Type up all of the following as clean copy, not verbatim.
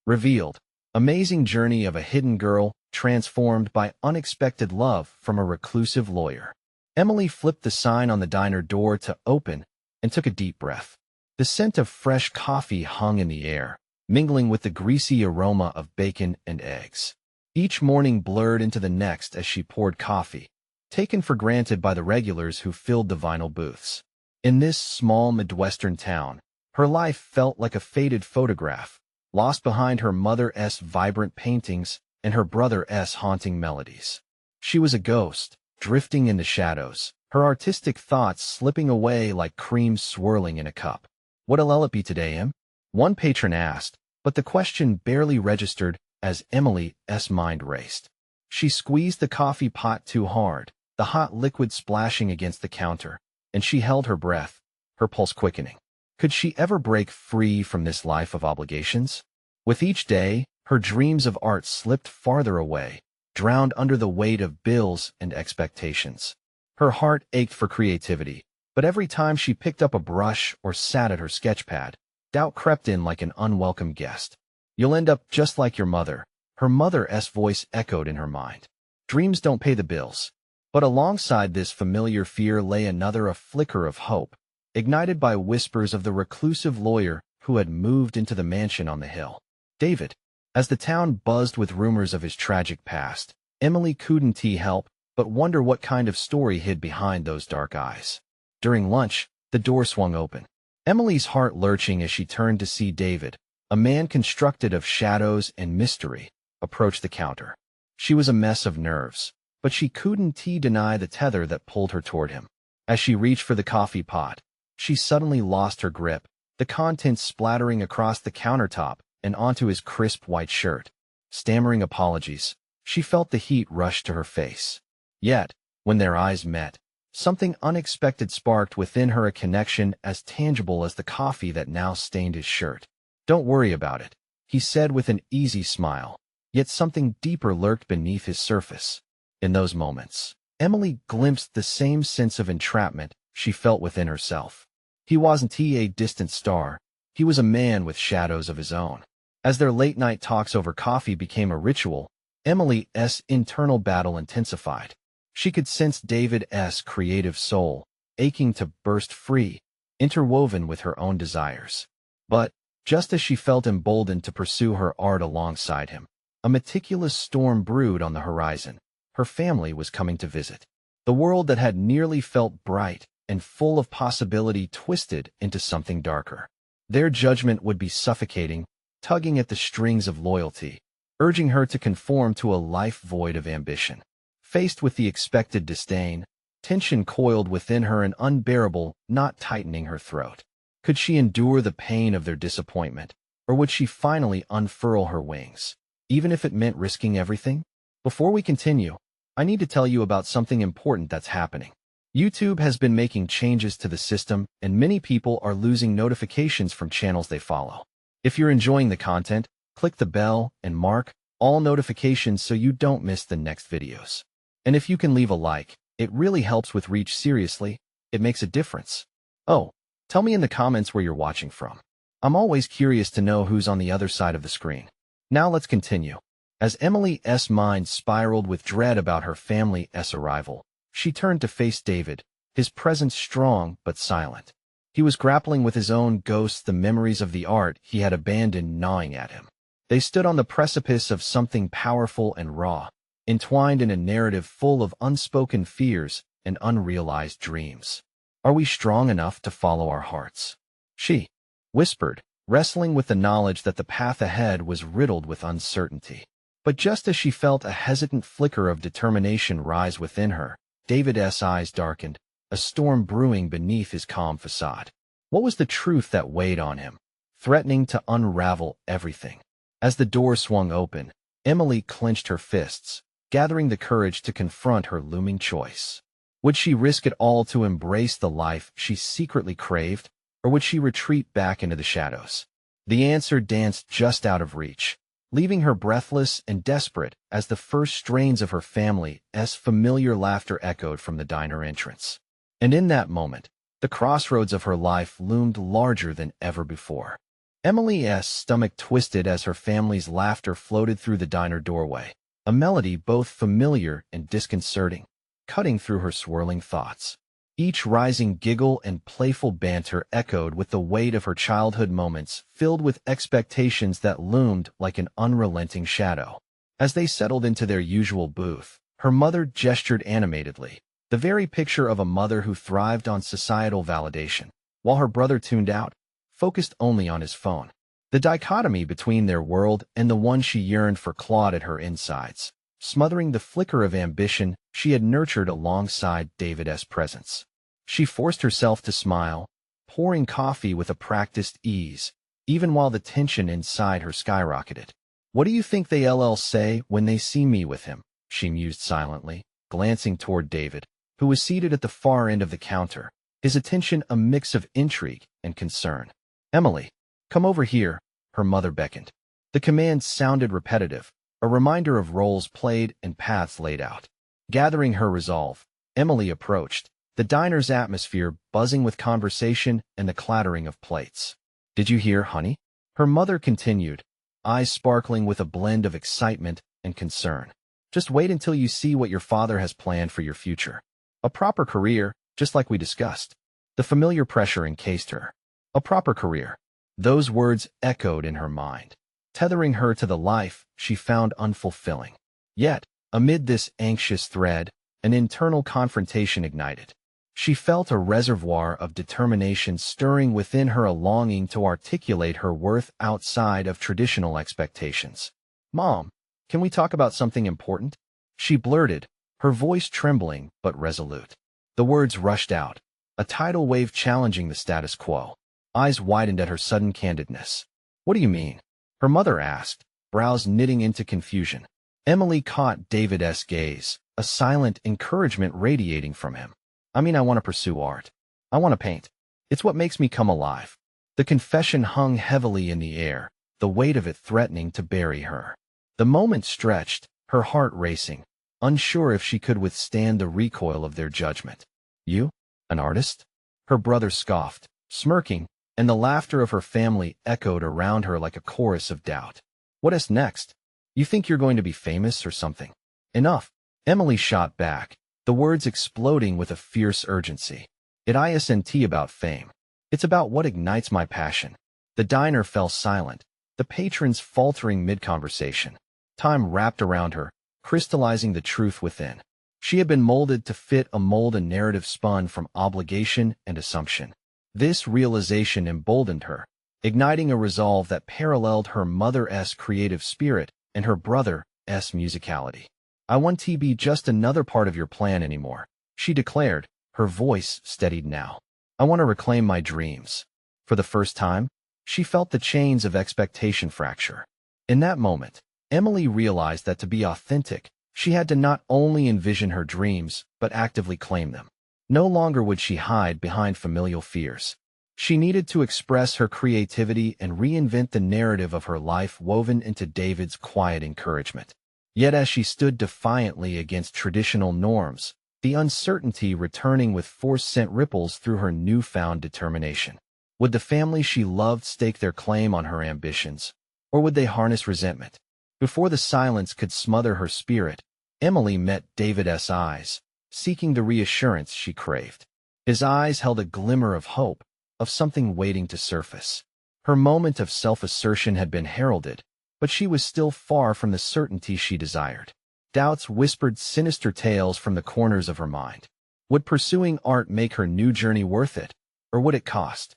Revealed. Amazing journey of a hidden girl transformed by unexpected love from a reclusive lawyer. Emily flipped the sign on the diner door to open and took a deep breath. The scent of fresh coffee hung in the air, mingling with the greasy aroma of bacon and eggs. Each morning blurred into the next as she poured coffee, taken for granted by the regulars who filled the vinyl booths. In this small Midwestern town, her life felt like a faded photograph, lost behind her mother's vibrant paintings and her brother's haunting melodies. She was a ghost, drifting in the shadows, her artistic thoughts slipping away like cream swirling in a cup. "What'll it be today, Em?" one patron asked, but the question barely registered as Emily's mind raced. She squeezed the coffee pot too hard, the hot liquid splashing against the counter, and she held her breath, her pulse quickening. Could she ever break free from this life of obligations? With each day, her dreams of art slipped farther away, drowned under the weight of bills and expectations. Her heart ached for creativity, but every time she picked up a brush or sat at her sketchpad, doubt crept in like an unwelcome guest. "You'll end up just like your mother," her mother's voice echoed in her mind. Dreams don't pay the bills. But alongside this familiar fear lay a flicker of hope, ignited by whispers of the reclusive lawyer who had moved into the mansion on the hill. David. As the town buzzed with rumors of his tragic past, Emily couldn't help but wonder what kind of story hid behind those dark eyes. During lunch, the door swung open. Emily's heart lurching as she turned to see David, a man constructed of shadows and mystery, approach the counter. She was a mess of nerves, but she couldn't deny the tether that pulled her toward him. As she reached for the coffee pot, she suddenly lost her grip, the contents splattering across the countertop and onto his crisp white shirt. Stammering apologies, she felt the heat rush to her face. Yet, when their eyes met, something unexpected sparked within her, a connection as tangible as the coffee that now stained his shirt. "Don't worry about it," he said with an easy smile, yet something deeper lurked beneath his surface. In those moments, Emily glimpsed the same sense of entrapment she felt within herself. He wasn't a distant star, he was a man with shadows of his own. As their late-night talks over coffee became a ritual, Emily's internal battle intensified. She could sense David's creative soul, aching to burst free, interwoven with her own desires. But, just as she felt emboldened to pursue her art alongside him, a meticulous storm brewed on the horizon. Her family was coming to visit. The world that had nearly felt bright and full of possibility twisted into something darker. Their judgment would be suffocating, tugging at the strings of loyalty, urging her to conform to a life void of ambition. Faced with the expected disdain, tension coiled within her, an unbearable knot tightening her throat. Could she endure the pain of their disappointment, or would she finally unfurl her wings, even if it meant risking everything? Before we continue, I need to tell you about something important that's happening. YouTube has been making changes to the system, and many people are losing notifications from channels they follow. If you're enjoying the content, click the bell and mark all notifications so you don't miss the next videos. And if you can leave a like, it really helps with reach. Seriously, it makes a difference. Oh, tell me in the comments where you're watching from. I'm always curious to know who's on the other side of the screen. Now let's continue. As Emily's mind spiraled with dread about her family's arrival, she turned to face David, his presence strong but silent. He was grappling with his own ghosts, the memories of the art he had abandoned gnawing at him. They stood on the precipice of something powerful and raw, entwined in a narrative full of unspoken fears and unrealized dreams. "Are we strong enough to follow our hearts?" she whispered, wrestling with the knowledge that the path ahead was riddled with uncertainty. But just as she felt a hesitant flicker of determination rise within her, David's eyes darkened, a storm brewing beneath his calm facade. What was the truth that weighed on him, threatening to unravel everything? As the door swung open, Emily clenched her fists, gathering the courage to confront her looming choice. Would she risk it all to embrace the life she secretly craved, or would she retreat back into the shadows? The answer danced just out of reach, leaving her breathless and desperate as the first strains of her family's familiar laughter echoed from the diner entrance. And in that moment, the crossroads of her life loomed larger than ever before. Emily's stomach twisted as her family's laughter floated through the diner doorway, a melody both familiar and disconcerting, cutting through her swirling thoughts. Each rising giggle and playful banter echoed with the weight of her childhood moments, filled with expectations that loomed like an unrelenting shadow. As they settled into their usual booth, her mother gestured animatedly, the very picture of a mother who thrived on societal validation, while her brother tuned out, focused only on his phone. The dichotomy between their world and the one she yearned for clawed at her insides, smothering the flicker of ambition she had nurtured alongside David's presence. She forced herself to smile, pouring coffee with a practiced ease, even while the tension inside her skyrocketed. "What do you think they'll say when they see me with him?" she mused silently, glancing toward David, who was seated at the far end of the counter, his attention a mix of intrigue and concern. "Emily, come over here," her mother beckoned. The command sounded repetitive, a reminder of roles played and paths laid out. Gathering her resolve, Emily approached, the diner's atmosphere buzzing with conversation and the clattering of plates. "Did you hear, honey?" Her mother continued, eyes sparkling with a blend of excitement and concern. "Just wait until you see what your father has planned for your future. A proper career, just like we discussed." The familiar pressure encased her. A proper career. Those words echoed in her mind, tethering her to the life she found unfulfilling. Yet, amid this anxious thread, an internal confrontation ignited. She felt a reservoir of determination stirring within her, a longing to articulate her worth outside of traditional expectations. "Mom, can we talk about something important?" she blurted, her voice trembling but resolute. The words rushed out, a tidal wave challenging the status quo. Eyes widened at her sudden candidness. "What do you mean?" her mother asked, brows knitting into confusion. Emily caught David's gaze, a silent encouragement radiating from him. "I mean, I want to pursue art. I want to paint. It's what makes me come alive." The confession hung heavily in the air, the weight of it threatening to bury her. The moment stretched, her heart racing, unsure if she could withstand the recoil of their judgment. "You? An artist?" Her brother scoffed, smirking, and the laughter of her family echoed around her like a chorus of doubt. "What is next? You think you're going to be famous or something?" "Enough," Emily shot back, the words exploding with a fierce urgency. "It isn't about fame. It's about what ignites my passion." The diner fell silent, the patrons faltering mid-conversation. Time wrapped around her, crystallizing the truth within. She had been molded to fit a mold, a narrative spun from obligation and assumption. This realization emboldened her, igniting a resolve that paralleled her mother's creative spirit and her brother's musicality. "I won't be just another part of your plan anymore," she declared, her voice steadied now. "I want to reclaim my dreams." For the first time, she felt the chains of expectation fracture. In that moment, Emily realized that to be authentic, she had to not only envision her dreams, but actively claim them. No longer would she hide behind familial fears. She needed to express her creativity and reinvent the narrative of her life woven into David's quiet encouragement. Yet as she stood defiantly against traditional norms, the uncertainty returning with force sent ripples through her newfound determination. Would the family she loved stake their claim on her ambitions, or would they harness resentment? Before the silence could smother her spirit, Emily met David's eyes, seeking the reassurance she craved. His eyes held a glimmer of hope, of something waiting to surface. Her moment of self-assertion had been heralded, but she was still far from the certainty she desired. Doubts whispered sinister tales from the corners of her mind. Would pursuing art make her new journey worth it, or would it cost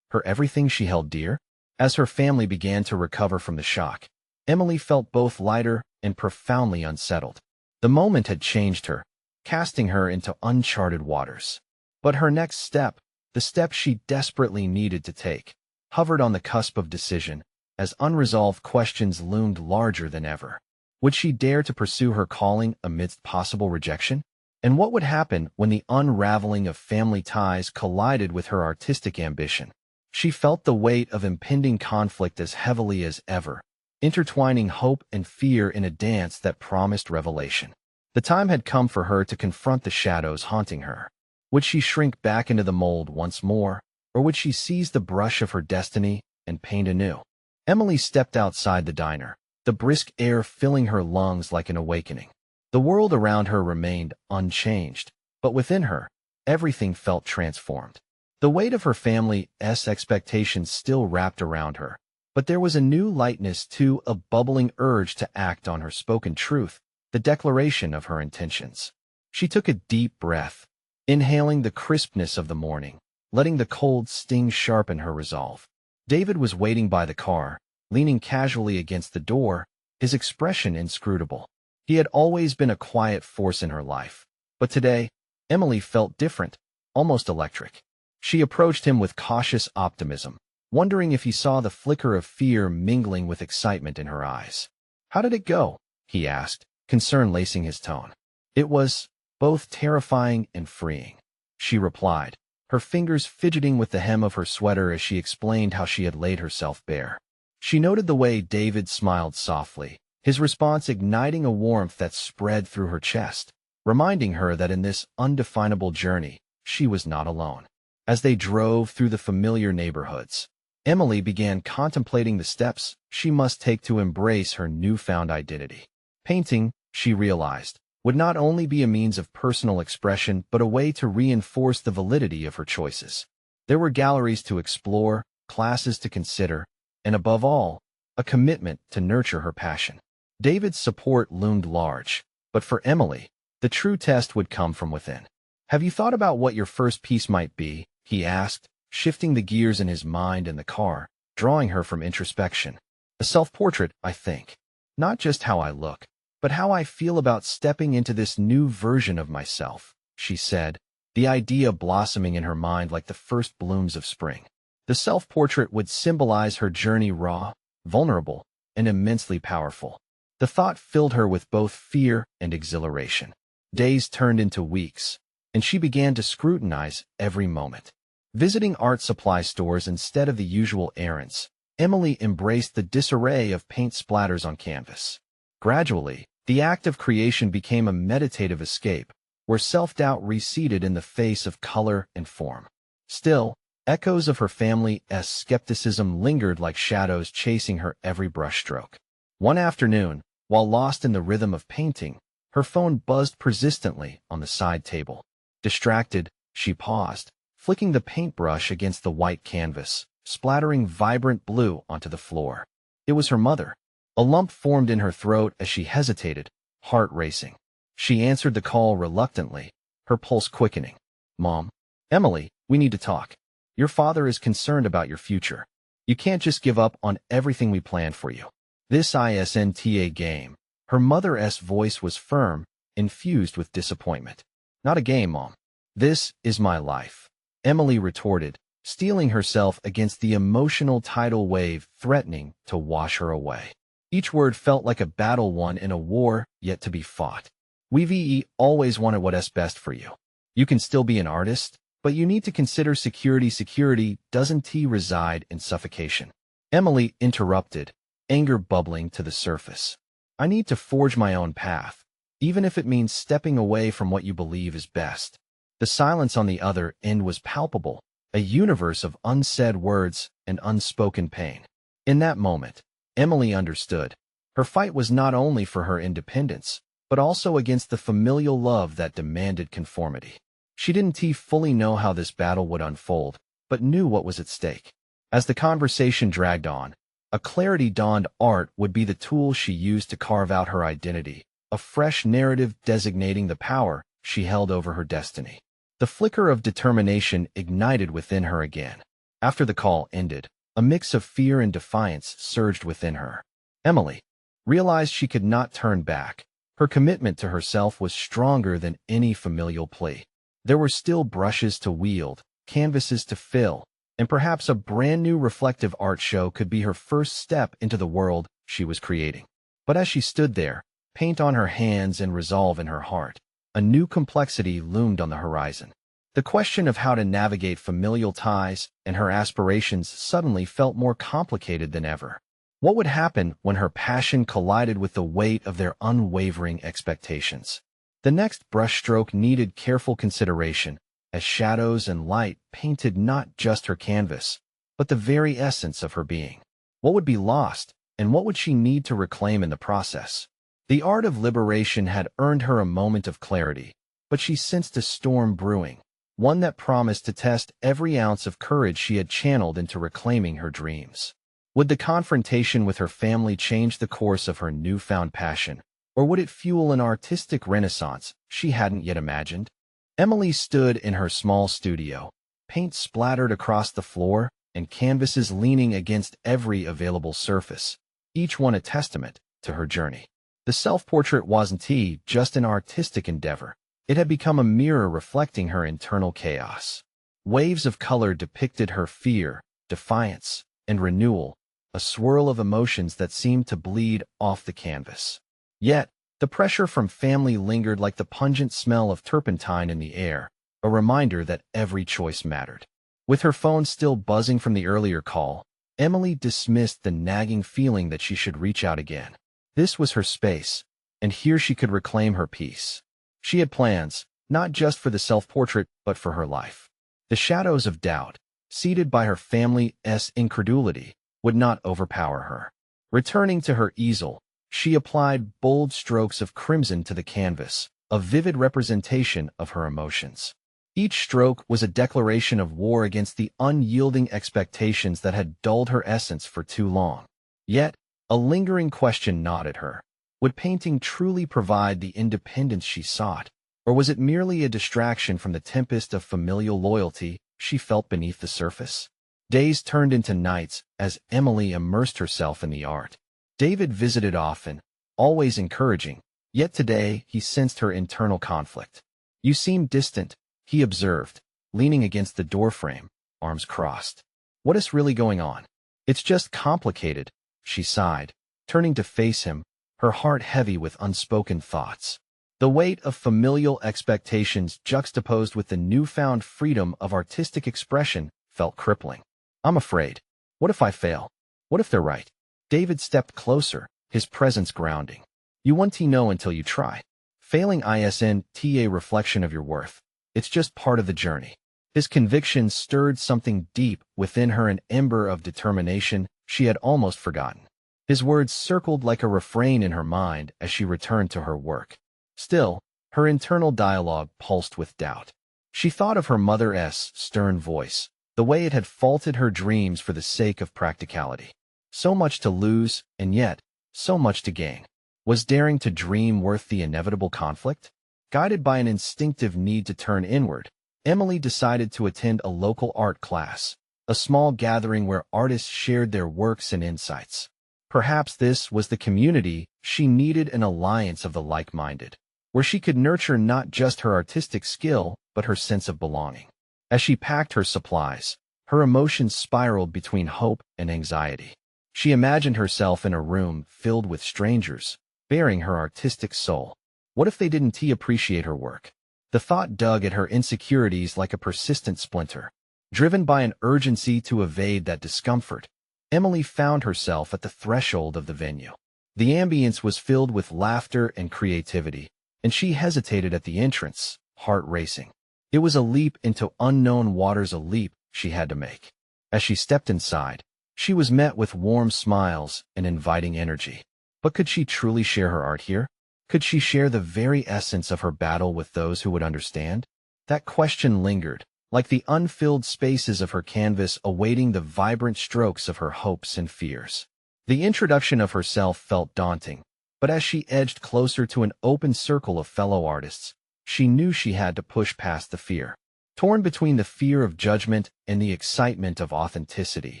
her everything she held dear? As her family began to recover from the shock, Emily felt both lighter and profoundly unsettled. The moment had changed her, casting her into uncharted waters. But her next step, the step she desperately needed to take, hovered on the cusp of decision, as unresolved questions loomed larger than ever. Would she dare to pursue her calling amidst possible rejection? And what would happen when the unraveling of family ties collided with her artistic ambition? She felt the weight of impending conflict as heavily as ever, intertwining hope and fear in a dance that promised revelation. The time had come for her to confront the shadows haunting her. Would she shrink back into the mold once more, or would she seize the brush of her destiny and paint anew. Emily stepped outside the diner, the brisk air filling her lungs like an awakening. The world around her remained unchanged, but within her, everything felt transformed. The weight of her family's expectations still wrapped around her, but there was a new lightness too, a bubbling urge to act on her spoken truth, the declaration of her intentions. She took a deep breath, inhaling the crispness of the morning, letting the cold sting sharpen her resolve. David was waiting by the car, leaning casually against the door, his expression inscrutable. He had always been a quiet force in her life, but today, Emily felt different, almost electric. She approached him with cautious optimism, wondering if he saw the flicker of fear mingling with excitement in her eyes. "How did it go?" he asked, concern lacing his tone. "It was both terrifying and freeing," she replied, her fingers fidgeting with the hem of her sweater as she explained how she had laid herself bare. She noted the way David smiled softly, his response igniting a warmth that spread through her chest, reminding her that in this undefinable journey, she was not alone. As they drove through the familiar neighborhoods, Emily began contemplating the steps she must take to embrace her newfound identity. Painting, she realized, would not only be a means of personal expression but a way to reinforce the validity of her choices. There were galleries to explore, classes to consider, and above all, a commitment to nurture her passion. David's support loomed large, but for Emily, the true test would come from within. "Have you thought about what your first piece might be?" he asked, shifting the gears in his mind in the car, drawing her from introspection. "A self-portrait, I think. Not just how I look, but how I feel about stepping into this new version of myself," she said, the idea blossoming in her mind like the first blooms of spring. The self-portrait would symbolize her journey raw, vulnerable, and immensely powerful. The thought filled her with both fear and exhilaration. Days turned into weeks, and she began to scrutinize every moment. Visiting art supply stores instead of the usual errands, Emily embraced the disarray of paint splatters on canvas. Gradually, the act of creation became a meditative escape, where self-doubt receded in the face of color and form. Still, echoes of her family's skepticism lingered like shadows chasing her every brushstroke. One afternoon, while lost in the rhythm of painting, her phone buzzed persistently on the side table. Distracted, she paused, flicking the paintbrush against the white canvas, splattering vibrant blue onto the floor. It was her mother. A lump formed in her throat as she hesitated, heart racing. She answered the call reluctantly, her pulse quickening. "Mom, Emily, we need to talk. Your father is concerned about your future. You can't just give up on everything we planned for you." This isn't a game. Her mother's voice was firm, infused with disappointment. "Not a game, Mom. This is my life," Emily retorted, steeling herself against the emotional tidal wave threatening to wash her away. Each word felt like a battle won in a war yet to be fought. "We've always wanted what's best for you. You can still be an artist, but you need to consider security. Security doesn't reside in suffocation." Emily interrupted, anger bubbling to the surface. "I need to forge my own path, even if it means stepping away from what you believe is best." The silence on the other end was palpable, a universe of unsaid words and unspoken pain. In that moment, Emily understood. Her fight was not only for her independence, but also against the familial love that demanded conformity. She didn't fully know how this battle would unfold, but knew what was at stake. As the conversation dragged on, a clarity dawned. Art would be the tool she used to carve out her identity, a fresh narrative designating the power she held over her destiny. The flicker of determination ignited within her again. After the call ended, a mix of fear and defiance surged within her. Emily realized she could not turn back. Her commitment to herself was stronger than any familial plea. There were still brushes to wield, canvases to fill, and perhaps a brand new reflective art show could be her first step into the world she was creating. But as she stood there, paint on her hands and resolve in her heart, a new complexity loomed on the horizon. The question of how to navigate familial ties and her aspirations suddenly felt more complicated than ever. What would happen when her passion collided with the weight of their unwavering expectations? The next brushstroke needed careful consideration, as shadows and light painted not just her canvas, but the very essence of her being. What would be lost, and what would she need to reclaim in the process? The art of liberation had earned her a moment of clarity, but she sensed a storm brewing, one that promised to test every ounce of courage she had channeled into reclaiming her dreams. Would the confrontation with her family change the course of her newfound passion, or would it fuel an artistic renaissance she hadn't yet imagined? Emily stood in her small studio, paint splattered across the floor and canvases leaning against every available surface, each one a testament to her journey. The self-portrait wasn't just an artistic endeavor. It had become a mirror reflecting her internal chaos. Waves of color depicted her fear, defiance, and renewal, a swirl of emotions that seemed to bleed off the canvas. Yet, the pressure from family lingered like the pungent smell of turpentine in the air, a reminder that every choice mattered. With her phone still buzzing from the earlier call, Emily dismissed the nagging feeling that she should reach out again. This was her space, and here she could reclaim her peace. She had plans, not just for the self-portrait, but for her life. The shadows of doubt, seated by her family's incredulity, would not overpower her. Returning to her easel, she applied bold strokes of crimson to the canvas, a vivid representation of her emotions. Each stroke was a declaration of war against the unyielding expectations that had dulled her essence for too long. Yet, a lingering question gnawed at her. Would painting truly provide the independence she sought, or was it merely a distraction from the tempest of familial loyalty she felt beneath the surface? Days turned into nights as Emily immersed herself in the art. David visited often, always encouraging, yet today he sensed her internal conflict. "You seem distant," he observed, leaning against the doorframe, arms crossed. "What is really going on?" "It's just complicated," she sighed, turning to face him, her heart heavy with unspoken thoughts. The weight of familial expectations juxtaposed with the newfound freedom of artistic expression felt crippling. "I'm afraid. What if I fail? What if they're right?" David stepped closer, his presence grounding. "You won't know until you try. Failing isn't a reflection of your worth. It's just part of the journey." His conviction stirred something deep within her, an ember of determination she had almost forgotten. His words circled like a refrain in her mind as she returned to her work. Still, her internal dialogue pulsed with doubt. She thought of her mother's stern voice, the way it had faulted her dreams for the sake of practicality. So much to lose, and yet, so much to gain. Was daring to dream worth the inevitable conflict? Guided by an instinctive need to turn inward, Emily decided to attend a local art class, a small gathering where artists shared their works and insights. Perhaps this was the community she needed, an alliance of the like-minded, where she could nurture not just her artistic skill, but her sense of belonging. As she packed her supplies, her emotions spiraled between hope and anxiety. She imagined herself in a room filled with strangers, bearing her artistic soul. What if they didn't appreciate her work? The thought dug at her insecurities like a persistent splinter. Driven by an urgency to evade that discomfort, Emily found herself at the threshold of the venue. The ambience was filled with laughter and creativity, and she hesitated at the entrance, heart racing. It was a leap into unknown waters, a leap she had to make. As she stepped inside, she was met with warm smiles and inviting energy. But could she truly share her art here? Could she share the very essence of her battle with those who would understand? That question lingered, like the unfilled spaces of her canvas awaiting the vibrant strokes of her hopes and fears. The introduction of herself felt daunting, but as she edged closer to an open circle of fellow artists, she knew she had to push past the fear. Torn between the fear of judgment and the excitement of authenticity,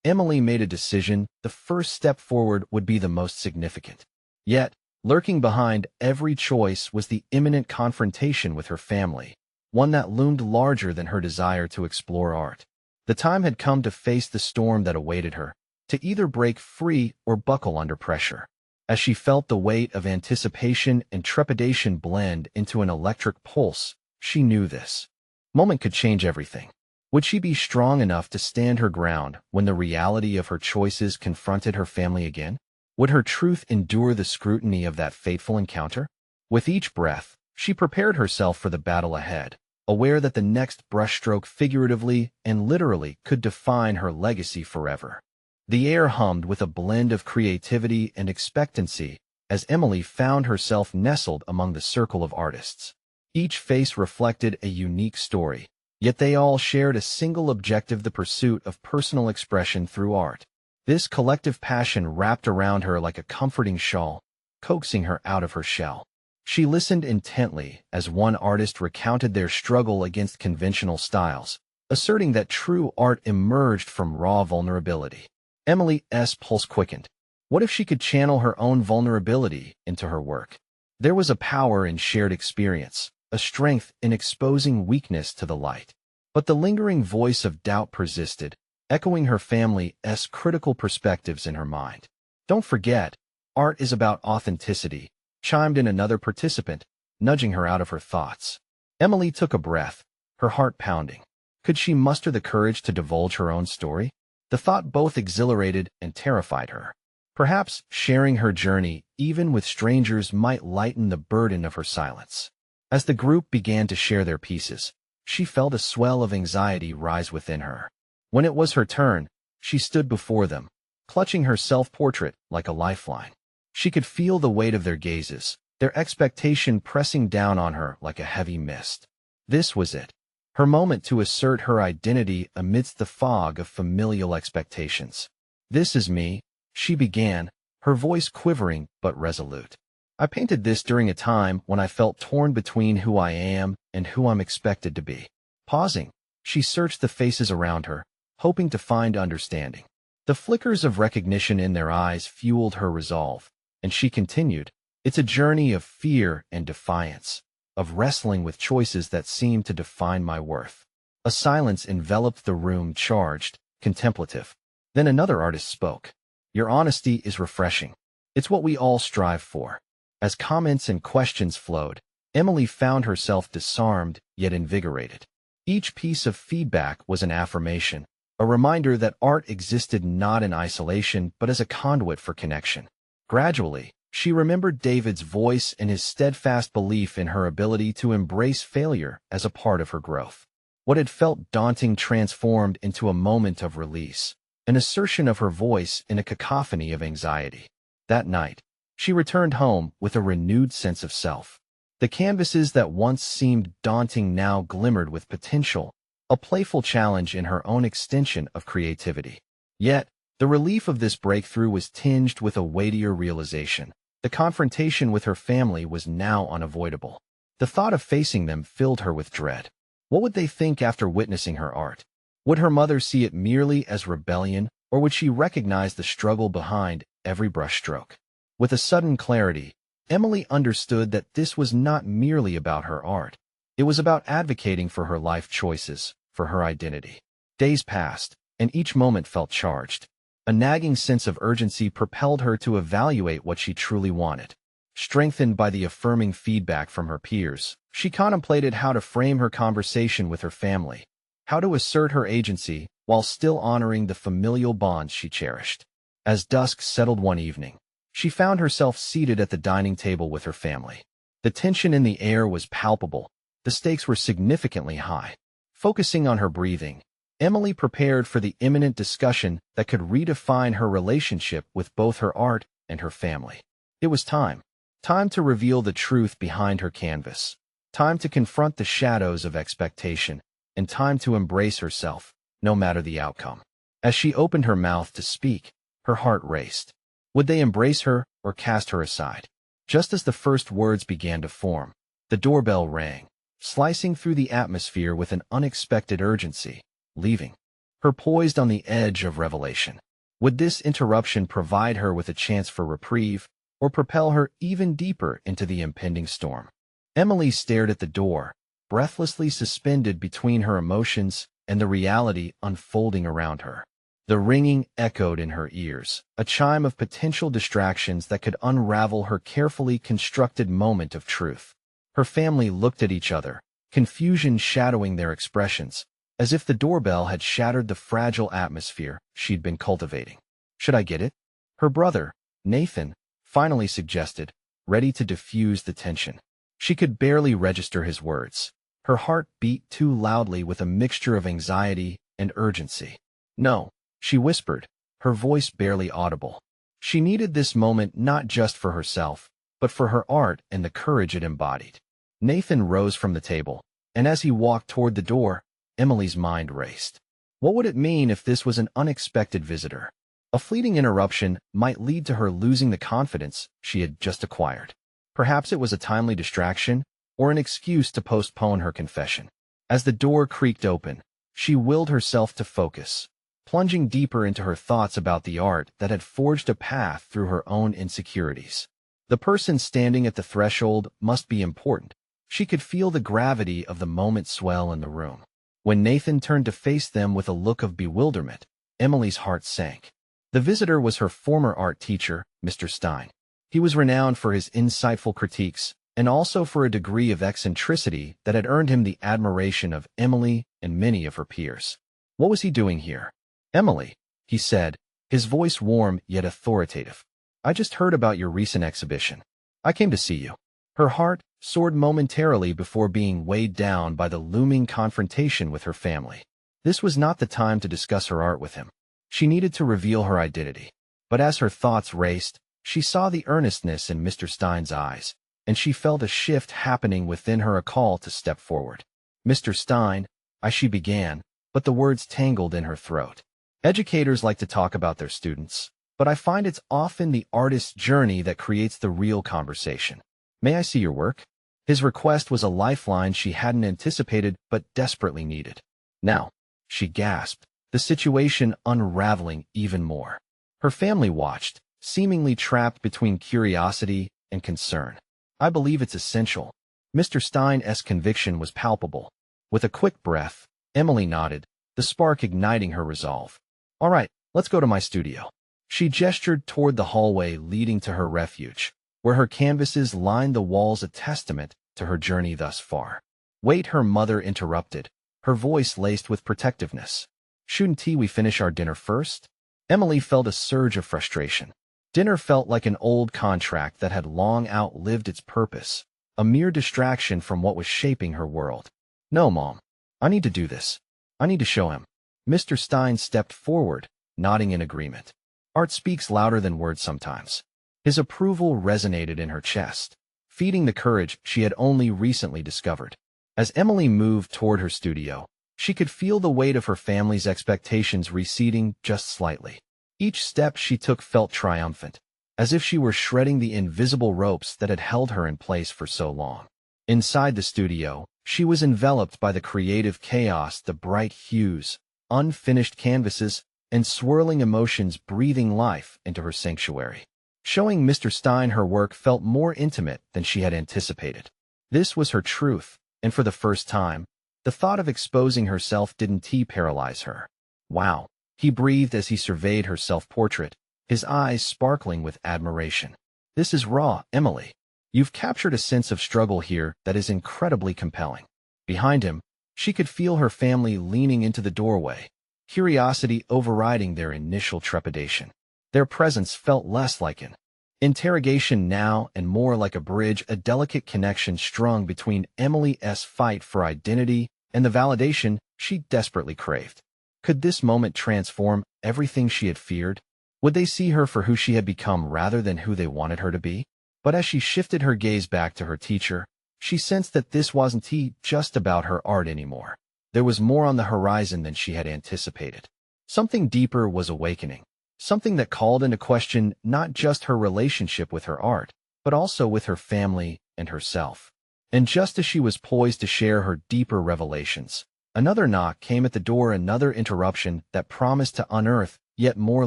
Emily made a decision. The first step forward would be the most significant. Yet, lurking behind every choice was the imminent confrontation with her family, one that loomed larger than her desire to explore art. The time had come to face the storm that awaited her, to either break free or buckle under pressure. As she felt the weight of anticipation and trepidation blend into an electric pulse, she knew this moment could change everything. Would she be strong enough to stand her ground when the reality of her choices confronted her family again? Would her truth endure the scrutiny of that fateful encounter? With each breath, she prepared herself for the battle ahead, aware that the next brushstroke figuratively and literally could define her legacy forever. The air hummed with a blend of creativity and expectancy as Emily found herself nestled among the circle of artists. Each face reflected a unique story, yet they all shared a single objective: the pursuit of personal expression through art. This collective passion wrapped around her like a comforting shawl, coaxing her out of her shell. She listened intently as one artist recounted their struggle against conventional styles, asserting that true art emerged from raw vulnerability. Emily's pulse quickened. What if she could channel her own vulnerability into her work? There was a power in shared experience, a strength in exposing weakness to the light. But the lingering voice of doubt persisted, echoing her family's critical perspectives in her mind. "Don't forget, art is about authenticity," chimed in another participant, nudging her out of her thoughts. Emily took a breath, her heart pounding. Could she muster the courage to divulge her own story? The thought both exhilarated and terrified her. Perhaps sharing her journey, even with strangers, might lighten the burden of her silence. As the group began to share their pieces, she felt a swell of anxiety rise within her. When it was her turn, she stood before them, clutching her self-portrait like a lifeline. She could feel the weight of their gazes, their expectation pressing down on her like a heavy mist. This was it, her moment to assert her identity amidst the fog of familial expectations. "This is me," she began, her voice quivering but resolute. "I painted this during a time when I felt torn between who I am and who I'm expected to be." Pausing, she searched the faces around her, hoping to find understanding. The flickers of recognition in their eyes fueled her resolve, and she continued, "It's a journey of fear and defiance, of wrestling with choices that seem to define my worth." A silence enveloped the room, charged, contemplative. Then another artist spoke. "Your honesty is refreshing. It's what we all strive for." As comments and questions flowed, Emily found herself disarmed yet invigorated. Each piece of feedback was an affirmation, a reminder that art existed not in isolation but as a conduit for connection. Gradually, she remembered David's voice and his steadfast belief in her ability to embrace failure as a part of her growth. What had felt daunting transformed into a moment of release, an assertion of her voice in a cacophony of anxiety. That night, she returned home with a renewed sense of self. The canvases that once seemed daunting now glimmered with potential, a playful challenge in her own extension of creativity. Yet, the relief of this breakthrough was tinged with a weightier realization. The confrontation with her family was now unavoidable. The thought of facing them filled her with dread. What would they think after witnessing her art? Would her mother see it merely as rebellion, or would she recognize the struggle behind every brushstroke? With a sudden clarity, Emily understood that this was not merely about her art. It was about advocating for her life choices, for her identity. Days passed, and each moment felt charged. A nagging sense of urgency propelled her to evaluate what she truly wanted. Strengthened by the affirming feedback from her peers, she contemplated how to frame her conversation with her family, how to assert her agency while still honoring the familial bonds she cherished. As dusk settled one evening, she found herself seated at the dining table with her family. The tension in the air was palpable. The stakes were significantly high. Focusing on her breathing, Emily prepared for the imminent discussion that could redefine her relationship with both her art and her family. It was time. Time to reveal the truth behind her canvas. Time to confront the shadows of expectation, and time to embrace herself, no matter the outcome. As she opened her mouth to speak, her heart raced. Would they embrace her or cast her aside? Just as the first words began to form, the doorbell rang, slicing through the atmosphere with an unexpected urgency, leaving her poised on the edge of revelation. Would this interruption provide her with a chance for reprieve, or propel her even deeper into the impending storm? Emily stared at the door, breathlessly suspended between her emotions and the reality unfolding around her. The ringing echoed in her ears, a chime of potential distractions that could unravel her carefully constructed moment of truth. Her family looked at each other, confusion shadowing their expressions, as if the doorbell had shattered the fragile atmosphere she'd been cultivating. "Should I get it?" her brother, Nathan, finally suggested, ready to diffuse the tension. She could barely register his words. Her heart beat too loudly with a mixture of anxiety and urgency. "No," she whispered, her voice barely audible. She needed this moment not just for herself, but for her art and the courage it embodied. Nathan rose from the table, and as he walked toward the door, Emily's mind raced. What would it mean if this was an unexpected visitor? A fleeting interruption might lead to her losing the confidence she had just acquired. Perhaps it was a timely distraction or an excuse to postpone her confession. As the door creaked open, she willed herself to focus, plunging deeper into her thoughts about the art that had forged a path through her own insecurities. The person standing at the threshold must be important. She could feel the gravity of the moment swell in the room. When Nathan turned to face them with a look of bewilderment, Emily's heart sank. The visitor was her former art teacher, Mr. Stein. He was renowned for his insightful critiques and also for a degree of eccentricity that had earned him the admiration of Emily and many of her peers. What was he doing here? "Emily," he said, his voice warm yet authoritative. "I just heard about your recent exhibition. I came to see you." Her heart soared momentarily before being weighed down by the looming confrontation with her family. This was not the time to discuss her art with him. She needed to reveal her identity. But as her thoughts raced, she saw the earnestness in Mr. Stein's eyes, and she felt a shift happening within her, a call to step forward. "Mr. Stein," she began, but the words tangled in her throat. Educators like to talk about their students, but I find it's often the artist's journey that creates the real conversation. "May I see your work?" His request was a lifeline she hadn't anticipated but desperately needed. "Now," she gasped, the situation unraveling even more. Her family watched, seemingly trapped between curiosity and concern. "I believe it's essential." Mr. Stein's conviction was palpable. With a quick breath, Emily nodded, the spark igniting her resolve. "All right, let's go to my studio." She gestured toward the hallway leading to her refuge, where her canvases lined the walls, a testament to her journey thus far. "Wait," her mother interrupted, her voice laced with protectiveness. "Shouldn't we finish our dinner first?" Emily felt a surge of frustration. Dinner felt like an old contract that had long outlived its purpose, a mere distraction from what was shaping her world. "No, Mom. I need to do this. I need to show him." Mr. Stein stepped forward, nodding in agreement. Art speaks louder than words sometimes. His approval resonated in her chest, feeding the courage she had only recently discovered. As Emily moved toward her studio, she could feel the weight of her family's expectations receding just slightly. Each step she took felt triumphant, as if she were shredding the invisible ropes that had held her in place for so long. Inside the studio, she was enveloped by the creative chaos, the bright hues, unfinished canvases, and swirling emotions breathing life into her sanctuary. Showing Mr. Stein her work felt more intimate than she had anticipated. This was her truth, and for the first time, the thought of exposing herself didn't paralyze her. "Wow," he breathed as he surveyed her self-portrait, his eyes sparkling with admiration. "This is raw, Emily. You've captured a sense of struggle here that is incredibly compelling." Behind him, she could feel her family leaning into the doorway, curiosity overriding their initial trepidation. Their presence felt less like an interrogation now and more like a bridge, a delicate connection strung between Emily's fight for identity and the validation she desperately craved. Could this moment transform everything she had feared? Would they see her for who she had become rather than who they wanted her to be? But as she shifted her gaze back to her teacher, she sensed that this wasn't just about her art anymore. There was more on the horizon than she had anticipated. Something deeper was awakening, something that called into question not just her relationship with her art, but also with her family and herself. And just as she was poised to share her deeper revelations, another knock came at the door, another interruption that promised to unearth yet more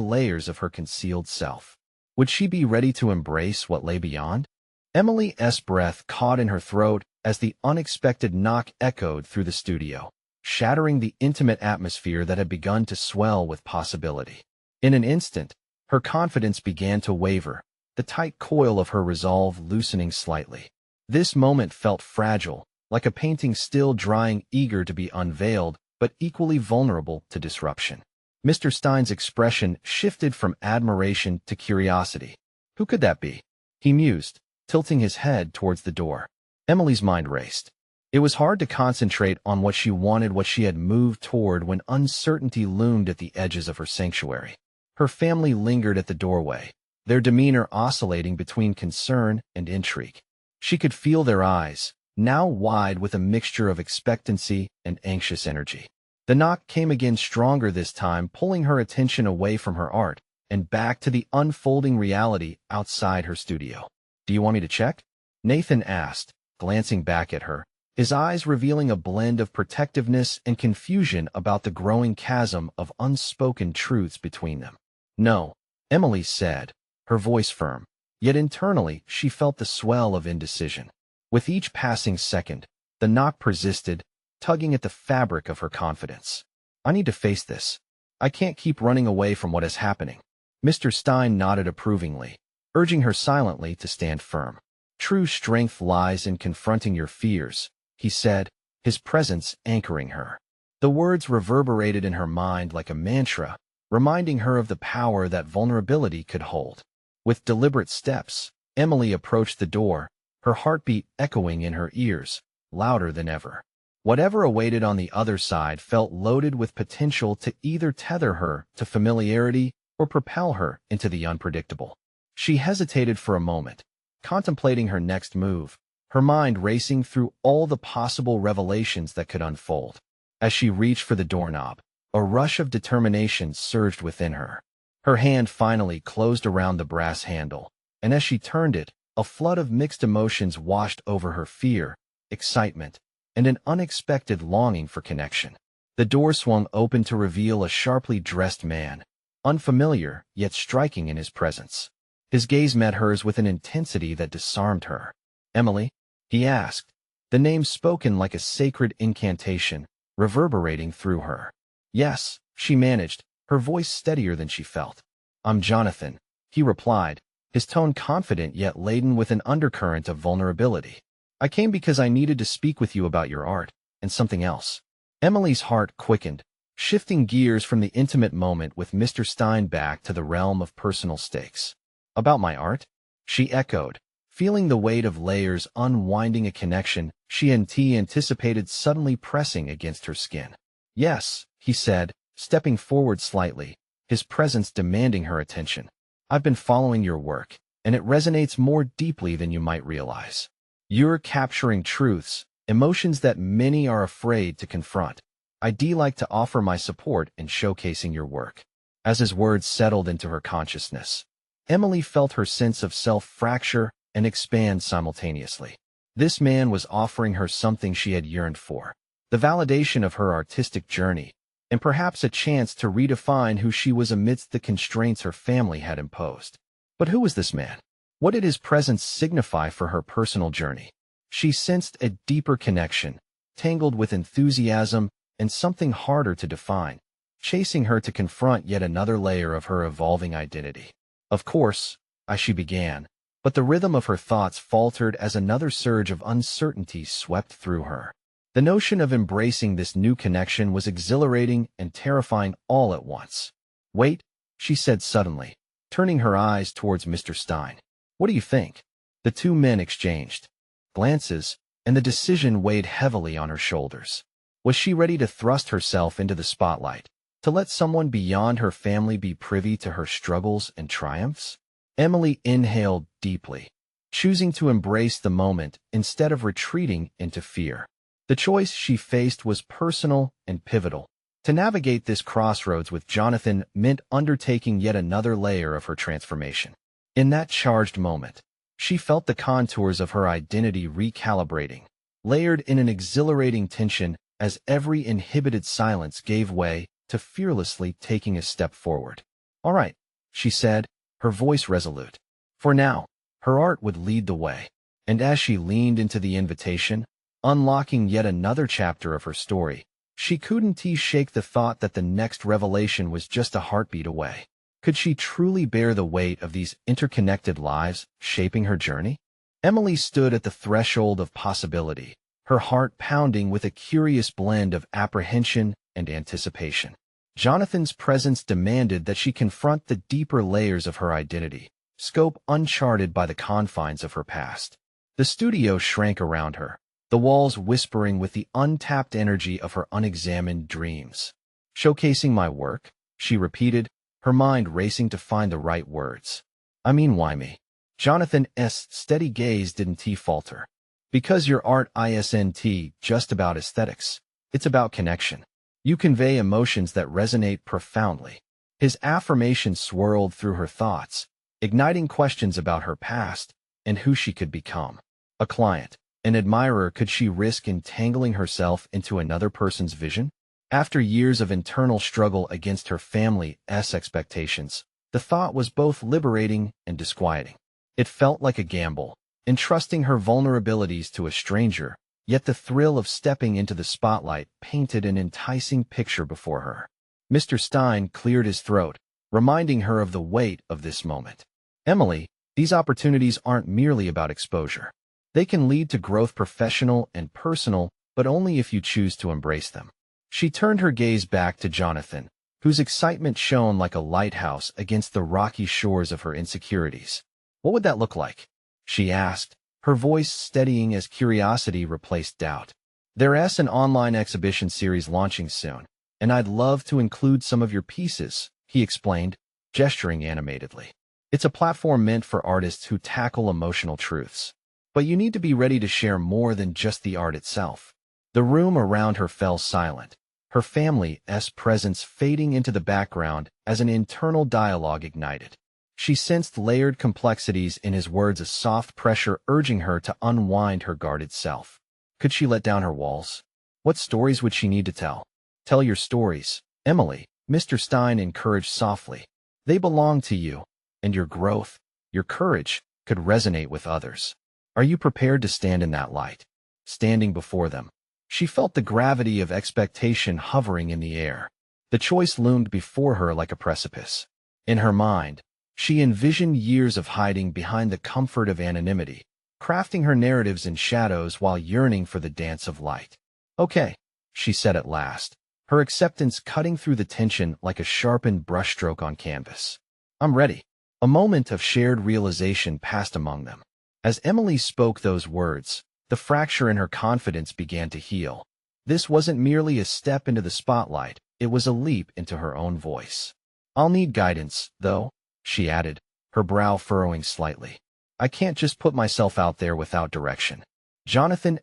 layers of her concealed self. Would she be ready to embrace what lay beyond? Emily's breath caught in her throat as the unexpected knock echoed through the studio, shattering the intimate atmosphere that had begun to swell with possibility. In an instant, her confidence began to waver, the tight coil of her resolve loosening slightly. This moment felt fragile, like a painting still drying, eager to be unveiled, but equally vulnerable to disruption. Mr. Stein's expression shifted from admiration to curiosity. Who could that be? He mused, tilting his head towards the door. Emily's mind raced. It was hard to concentrate on what she wanted, what she had moved toward, when uncertainty loomed at the edges of her sanctuary. Her family lingered at the doorway, their demeanor oscillating between concern and intrigue. She could feel their eyes, now wide with a mixture of expectancy and anxious energy. The knock came again, stronger this time, pulling her attention away from her art and back to the unfolding reality outside her studio. "Do you want me to check?" Nathan asked, glancing back at her, his eyes revealing a blend of protectiveness and confusion about the growing chasm of unspoken truths between them. "No," Emily said, her voice firm, yet internally she felt the swell of indecision. With each passing second, the knock persisted, tugging at the fabric of her confidence. "I need to face this. I can't keep running away from what is happening." Mr. Stein nodded approvingly, urging her silently to stand firm. "True strength lies in confronting your fears," he said, his presence anchoring her. The words reverberated in her mind like a mantra, reminding her of the power that vulnerability could hold. With deliberate steps, Emily approached the door, her heartbeat echoing in her ears, louder than ever. Whatever awaited on the other side felt loaded with potential to either tether her to familiarity or propel her into the unpredictable. She hesitated for a moment, contemplating her next move, her mind racing through all the possible revelations that could unfold. As she reached for the doorknob, a rush of determination surged within her. Her hand finally closed around the brass handle, and as she turned it, a flood of mixed emotions washed over her: fear, excitement, and an unexpected longing for connection. The door swung open to reveal a sharply dressed man, unfamiliar yet striking in his presence. His gaze met hers with an intensity that disarmed her. "Emily?" he asked, the name spoken like a sacred incantation, reverberating through her. "Yes," she managed, her voice steadier than she felt. "I'm Jonathan," he replied, his tone confident yet laden with an undercurrent of vulnerability. "I came because I needed to speak with you about your art, and something else." Emily's heart quickened, shifting gears from the intimate moment with Mr. Stein back to the realm of personal stakes. "About my art?" she echoed, feeling the weight of layers unwinding, a connection she anticipated suddenly pressing against her skin. "Yes," he said, stepping forward slightly, his presence demanding her attention. "I've been following your work, and it resonates more deeply than you might realize. You're capturing truths, emotions that many are afraid to confront. I'd like to offer my support in showcasing your work." As his words settled into her consciousness, Emily felt her sense of self fracture and expand simultaneously. This man was offering her something she had yearned for: the validation of her artistic journey, and perhaps a chance to redefine who she was amidst the constraints her family had imposed. But who was this man? What did his presence signify for her personal journey? She sensed a deeper connection, tangled with enthusiasm and something harder to define, chasing her to confront yet another layer of her evolving identity. "Of course," she began, but the rhythm of her thoughts faltered as another surge of uncertainty swept through her. The notion of embracing this new connection was exhilarating and terrifying all at once. "Wait," she said suddenly, turning her eyes towards Mr. Stein. "What do you think?" The two men exchanged glances, and the decision weighed heavily on her shoulders. Was she ready to thrust herself into the spotlight, to let someone beyond her family be privy to her struggles and triumphs? Emily inhaled deeply, choosing to embrace the moment instead of retreating into fear. The choice she faced was personal and pivotal. To navigate this crossroads with Jonathan meant undertaking yet another layer of her transformation. In that charged moment, she felt the contours of her identity recalibrating, layered in an exhilarating tension as every inhibited silence gave way to fearlessly taking a step forward. "All right," she said, her voice resolute. For now, her art would lead the way. And as she leaned into the invitation, unlocking yet another chapter of her story, she couldn't shake the thought that the next revelation was just a heartbeat away. Could she truly bear the weight of these interconnected lives shaping her journey? Emily stood at the threshold of possibility, her heart pounding with a curious blend of apprehension and anticipation. Jonathan's presence demanded that she confront the deeper layers of her identity, scope uncharted by the confines of her past. The studio shrank around her, the walls whispering with the untapped energy of her unexamined dreams. Showcasing my work, she repeated, her mind racing to find the right words. I mean, why me? Jonathan's steady gaze didn't falter. Because your art isn't just about aesthetics. It's about connection. You convey emotions that resonate profoundly. His affirmation swirled through her thoughts, igniting questions about her past and who she could become. A client, an admirer, could she risk entangling herself into another person's vision? After years of internal struggle against her family's expectations, the thought was both liberating and disquieting. It felt like a gamble, entrusting her vulnerabilities to a stranger, yet the thrill of stepping into the spotlight painted an enticing picture before her. Mr. Stein cleared his throat, reminding her of the weight of this moment. Emily, these opportunities aren't merely about exposure. They can lead to growth, professional and personal, but only if you choose to embrace them. She turned her gaze back to Jonathan, whose excitement shone like a lighthouse against the rocky shores of her insecurities. What would that look like? She asked, her voice steadying as curiosity replaced doubt. There's an online exhibition series launching soon, and I'd love to include some of your pieces, he explained, gesturing animatedly. It's a platform meant for artists who tackle emotional truths. But you need to be ready to share more than just the art itself. The room around her fell silent, her family's presence fading into the background as an internal dialogue ignited. She sensed layered complexities in his words, a soft pressure urging her to unwind her guarded self. Could she let down her walls? What stories would she need to tell? Tell your stories, Emily, Mr. Stein encouraged softly. They belong to you, and your growth, your courage, could resonate with others. Are you prepared to stand in that light? Standing before them, she felt the gravity of expectation hovering in the air. The choice loomed before her like a precipice. In her mind, she envisioned years of hiding behind the comfort of anonymity, crafting her narratives in shadows while yearning for the dance of light. Okay, she said at last, her acceptance cutting through the tension like a sharpened brushstroke on canvas. I'm ready. A moment of shared realization passed among them. As Emily spoke those words, the fracture in her confidence began to heal. This wasn't merely a step into the spotlight, it was a leap into her own voice. I'll need guidance, though, she added, her brow furrowing slightly. I can't just put myself out there without direction. Jonathan's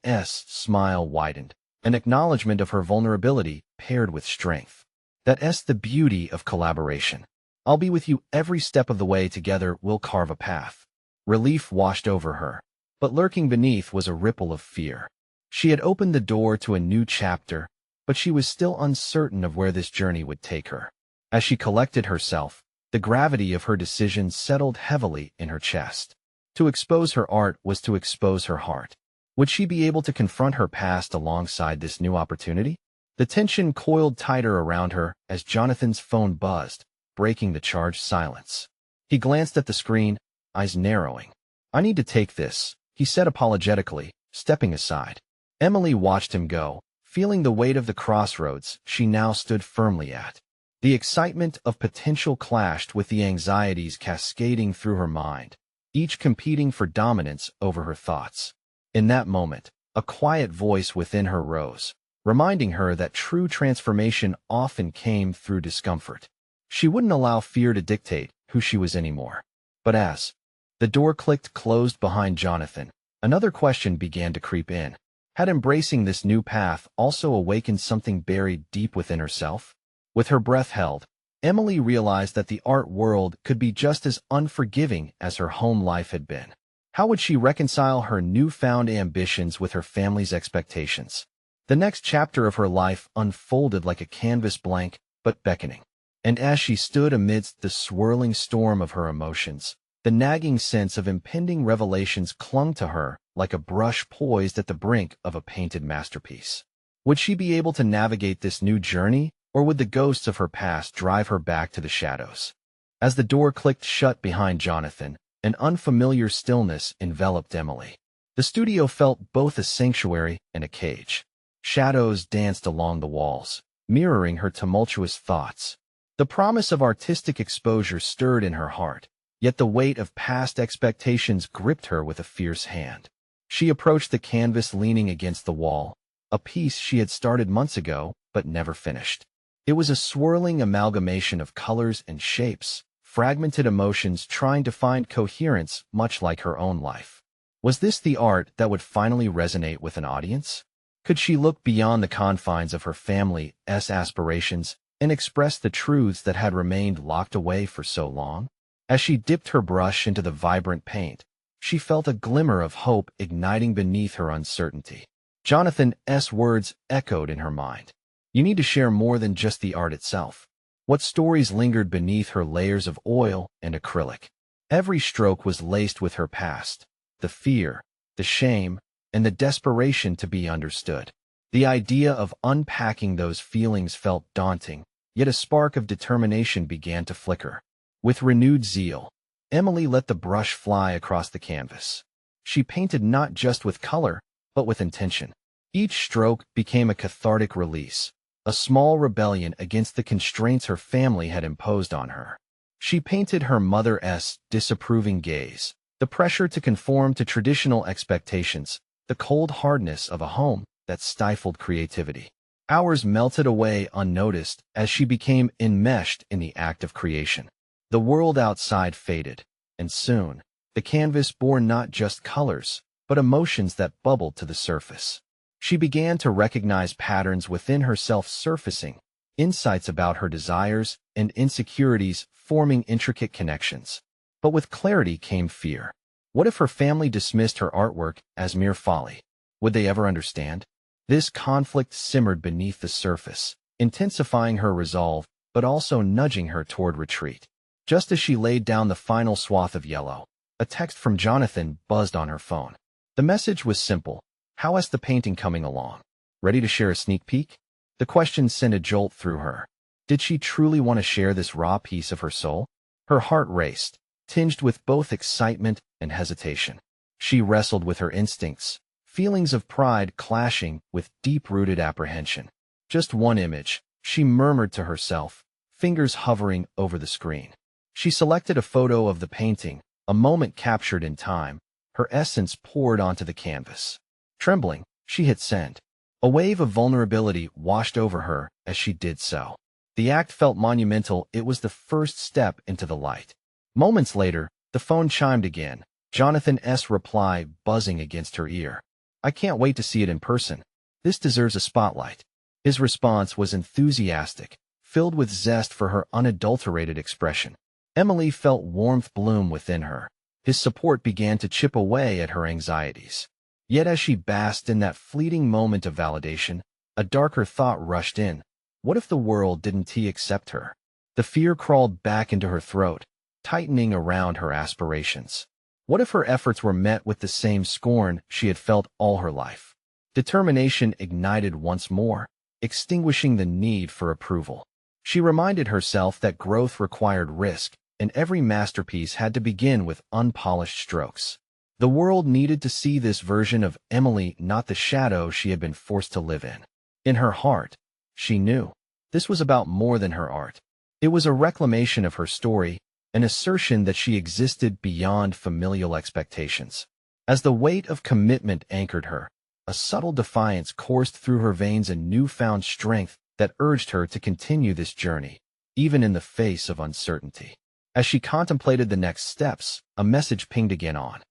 smile widened, an acknowledgement of her vulnerability paired with strength. That's the beauty of collaboration. I'll be with you every step of the way. Together we'll carve a path. Relief washed over her, but lurking beneath was a ripple of fear. She had opened the door to a new chapter, but she was still uncertain of where this journey would take her. As she collected herself, the gravity of her decision settled heavily in her chest. To expose her art was to expose her heart. Would she be able to confront her past alongside this new opportunity? The tension coiled tighter around her as Jonathan's phone buzzed, breaking the charged silence. He glanced at the screen, eyes narrowing. I need to take this, he said apologetically, stepping aside. Emily watched him go, feeling the weight of the crossroads she now stood firmly at. The excitement of potential clashed with the anxieties cascading through her mind, each competing for dominance over her thoughts. In that moment, a quiet voice within her rose, reminding her that true transformation often came through discomfort. She wouldn't allow fear to dictate who she was anymore. But as the door clicked closed behind Jonathan, another question began to creep in. Had embracing this new path also awakened something buried deep within herself? With her breath held, Emily realized that the art world could be just as unforgiving as her home life had been. How would she reconcile her newfound ambitions with her family's expectations? The next chapter of her life unfolded like a canvas blank, but beckoning. And as she stood amidst the swirling storm of her emotions, the nagging sense of impending revelations clung to her like a brush poised at the brink of a painted masterpiece. Would she be able to navigate this new journey, or would the ghosts of her past drive her back to the shadows? As the door clicked shut behind Jonathan, an unfamiliar stillness enveloped Emily. The studio felt both a sanctuary and a cage. Shadows danced along the walls, mirroring her tumultuous thoughts. The promise of artistic exposure stirred in her heart, yet the weight of past expectations gripped her with a fierce hand. She approached the canvas leaning against the wall, a piece she had started months ago but never finished. It was a swirling amalgamation of colors and shapes, fragmented emotions trying to find coherence much like her own life. Was this the art that would finally resonate with an audience? Could she look beyond the confines of her family's aspirations and express the truths that had remained locked away for so long? As she dipped her brush into the vibrant paint, she felt a glimmer of hope igniting beneath her uncertainty. Jonathan's words echoed in her mind. You need to share more than just the art itself. What stories lingered beneath her layers of oil and acrylic? Every stroke was laced with her past, the fear, the shame, and the desperation to be understood. The idea of unpacking those feelings felt daunting, yet a spark of determination began to flicker. With renewed zeal, Emily let the brush fly across the canvas. She painted not just with color, but with intention. Each stroke became a cathartic release, a small rebellion against the constraints her family had imposed on her. She painted her mother's disapproving gaze, the pressure to conform to traditional expectations, the cold hardness of a home that stifled creativity. Hours melted away unnoticed as she became enmeshed in the act of creation. The world outside faded, and soon, the canvas bore not just colors, but emotions that bubbled to the surface. She began to recognize patterns within herself surfacing, insights about her desires and insecurities forming intricate connections. But with clarity came fear. What if her family dismissed her artwork as mere folly? Would they ever understand? This conflict simmered beneath the surface, intensifying her resolve, but also nudging her toward retreat. Just as she laid down the final swath of yellow, a text from Jonathan buzzed on her phone. The message was simple. How is the painting coming along? Ready to share a sneak peek? The question sent a jolt through her. Did she truly want to share this raw piece of her soul? Her heart raced, tinged with both excitement and hesitation. She wrestled with her instincts, feelings of pride clashing with deep-rooted apprehension. Just one image, she murmured to herself, fingers hovering over the screen. She selected a photo of the painting, a moment captured in time. Her essence poured onto the canvas. Trembling, she hit send. A wave of vulnerability washed over her as she did so. The act felt monumental. It was the first step into the light. Moments later, the phone chimed again, Jonathan's reply buzzing against her ear. I can't wait to see it in person. This deserves a spotlight. His response was enthusiastic, filled with zest for her unadulterated expression. Emily felt warmth bloom within her. His support began to chip away at her anxieties. Yet as she basked in that fleeting moment of validation, a darker thought rushed in. What if the world didn't accept her? The fear crawled back into her throat, tightening around her aspirations. What if her efforts were met with the same scorn she had felt all her life? Determination ignited once more, extinguishing the need for approval. She reminded herself that growth required risk, and every masterpiece had to begin with unpolished strokes. The world needed to see this version of Emily, not the shadow she had been forced to live in. In her heart, she knew this was about more than her art. It was a reclamation of her story, an assertion that she existed beyond familial expectations. As the weight of commitment anchored her, a subtle defiance coursed through her veins, a newfound strength that urged her to continue this journey, even in the face of uncertainty. As she contemplated the next steps, a message pinged again on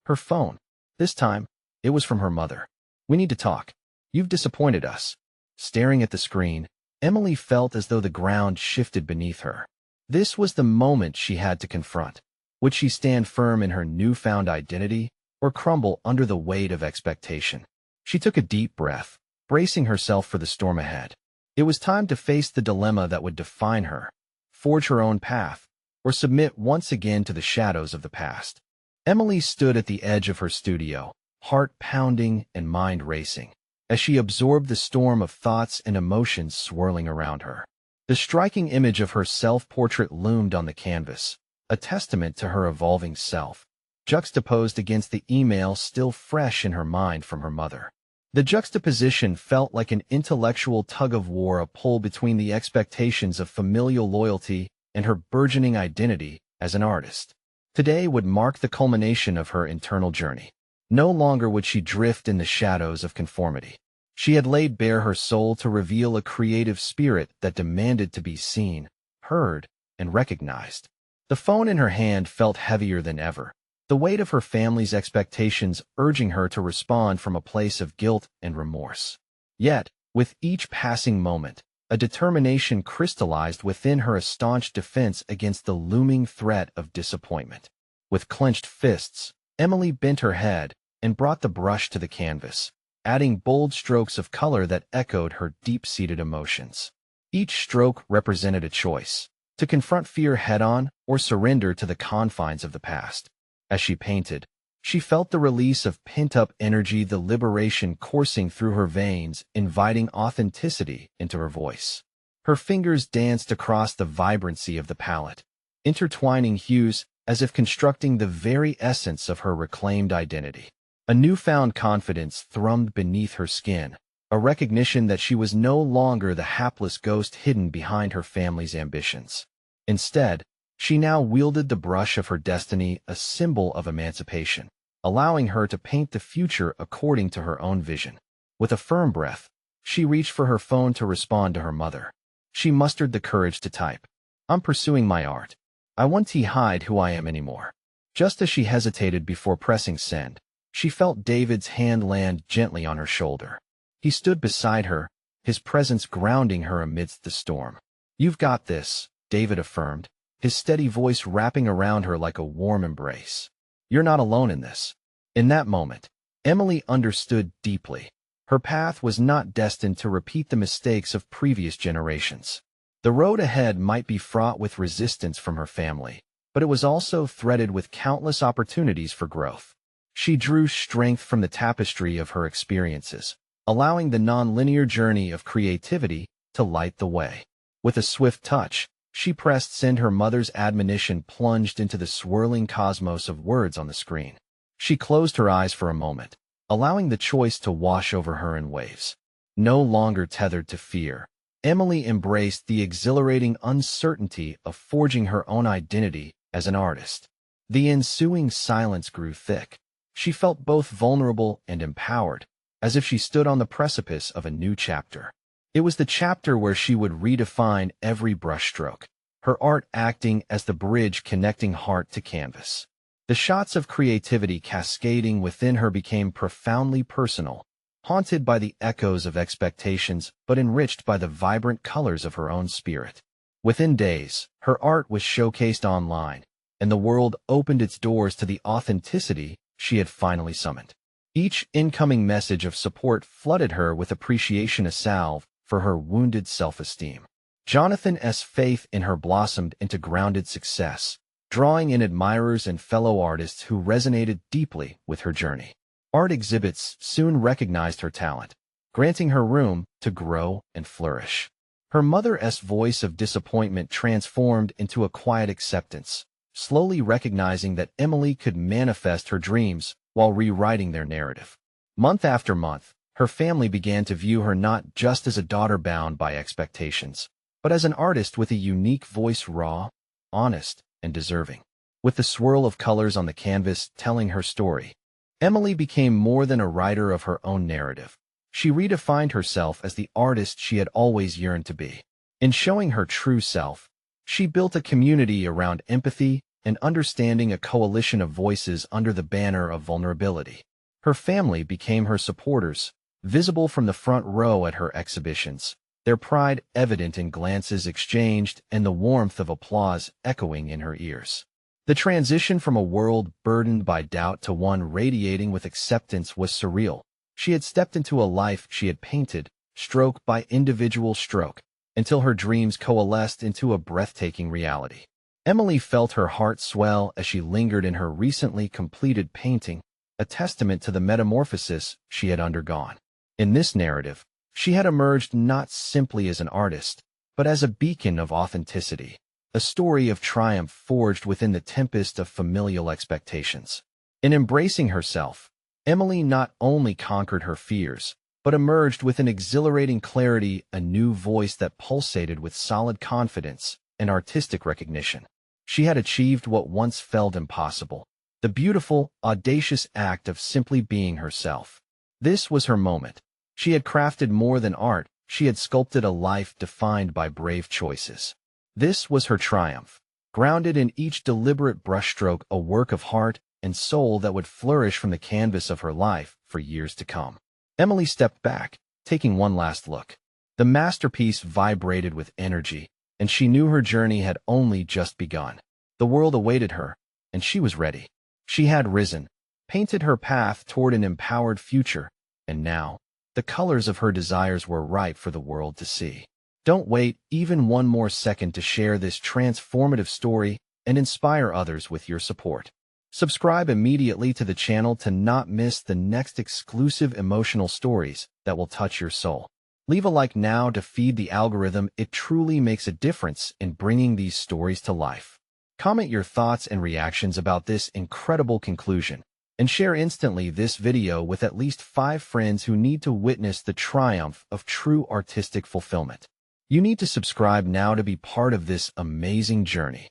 her phone. This time, it was from her mother. We need to talk. You've disappointed us. Staring at the screen, Emily felt as though the ground shifted beneath her. This was the moment she had to confront. Would she stand firm in her newfound identity, or crumble under the weight of expectation? She took a deep breath, bracing herself for the storm ahead. It was time to face the dilemma that would define her, forge her own path, or submit once again to the shadows of the past. Emily stood at the edge of her studio, heart pounding and mind racing, as she absorbed the storm of thoughts and emotions swirling around her. The striking image of her self-portrait loomed on the canvas, a testament to her evolving self, juxtaposed against the email still fresh in her mind from her mother. The juxtaposition felt like an intellectual tug-of-war, a pull between the expectations of familial loyalty and her burgeoning identity as an artist. Today would mark the culmination of her internal journey. No longer would she drift in the shadows of conformity. She had laid bare her soul to reveal a creative spirit that demanded to be seen, heard, and recognized. The phone in her hand felt heavier than ever, the weight of her family's expectations urging her to respond from a place of guilt and remorse. Yet, with each passing moment, a determination crystallized within her, a staunch defense against the looming threat of disappointment. With clenched fists, Emily bent her head and brought the brush to the canvas, adding bold strokes of color that echoed her deep-seated emotions. Each stroke represented a choice: to confront fear head-on or surrender to the confines of the past. As she painted, she felt the release of pent-up energy, the liberation coursing through her veins, inviting authenticity into her voice. Her fingers danced across the vibrancy of the palette, intertwining hues as if constructing the very essence of her reclaimed identity. A newfound confidence thrummed beneath her skin, a recognition that she was no longer the hapless ghost hidden behind her family's ambitions. Instead, she now wielded the brush of her destiny, a symbol of emancipation, allowing her to paint the future according to her own vision. With a firm breath, she reached for her phone to respond to her mother. She mustered the courage to type, "I'm pursuing my art. I won't hide who I am anymore." Just as she hesitated before pressing send, she felt David's hand land gently on her shoulder. He stood beside her, his presence grounding her amidst the storm. "You've got this," David affirmed, his steady voice wrapping around her like a warm embrace. "You're not alone in this." In that moment, Emily understood deeply. Her path was not destined to repeat the mistakes of previous generations. The road ahead might be fraught with resistance from her family, but it was also threaded with countless opportunities for growth. She drew strength from the tapestry of her experiences, allowing the non-linear journey of creativity to light the way. With a swift touch, she pressed send. Her mother's admonition plunged into the swirling cosmos of words on the screen. She closed her eyes for a moment, allowing the choice to wash over her in waves. No longer tethered to fear, Emily embraced the exhilarating uncertainty of forging her own identity as an artist. The ensuing silence grew thick. She felt both vulnerable and empowered, as if she stood on the precipice of a new chapter. It was the chapter where she would redefine every brushstroke, her art acting as the bridge connecting heart to canvas. The shots of creativity cascading within her became profoundly personal, haunted by the echoes of expectations but enriched by the vibrant colors of her own spirit. Within days, her art was showcased online, and the world opened its doors to the authenticity she had finally summoned. Each incoming message of support flooded her with appreciation, a salve for her wounded self-esteem. Jonathan's faith in her blossomed into grounded success, drawing in admirers and fellow artists who resonated deeply with her journey. Art exhibits soon recognized her talent, granting her room to grow and flourish. Her mother's voice of disappointment transformed into a quiet acceptance, slowly recognizing that Emily could manifest her dreams while rewriting their narrative. Month after month, her family began to view her not just as a daughter bound by expectations, but as an artist with a unique voice, raw, honest, and deserving. With the swirl of colors on the canvas telling her story, Emily became more than a writer of her own narrative. She redefined herself as the artist she had always yearned to be. In showing her true self, she built a community around empathy and understanding, a coalition of voices under the banner of vulnerability. Her family became her supporters, visible from the front row at her exhibitions, their pride evident in glances exchanged and the warmth of applause echoing in her ears. The transition from a world burdened by doubt to one radiating with acceptance was surreal. She had stepped into a life she had painted, stroke by individual stroke, until her dreams coalesced into a breathtaking reality. Emily felt her heart swell as she lingered in her recently completed painting, a testament to the metamorphosis she had undergone. In this narrative, she had emerged not simply as an artist, but as a beacon of authenticity, a story of triumph forged within the tempest of familial expectations. In embracing herself, Emily not only conquered her fears, but emerged with an exhilarating clarity, a new voice that pulsated with solid confidence and artistic recognition. She had achieved what once felt impossible, The beautiful, audacious act of simply being herself. This was her moment. She had crafted more than art, she had sculpted a life defined by brave choices. This was her triumph, grounded in each deliberate brushstroke, a work of heart and soul that would flourish from the canvas of her life for years to come. Emily stepped back, taking one last look. The masterpiece vibrated with energy, and she knew her journey had only just begun. The world awaited her, and she was ready. She had risen, painted her path toward an empowered future, and now, the colors of her desires were ripe for the world to see. Don't wait even one more second to share this transformative story and inspire others with your support. Subscribe immediately to the channel to not miss the next exclusive emotional stories that will touch your soul. Leave a like now to feed the algorithm. It truly makes a difference in bringing these stories to life. Comment your thoughts and reactions about this incredible conclusion, and share instantly this video with at least 5 friends who need to witness the triumph of true artistic fulfillment. You need to subscribe now to be part of this amazing journey.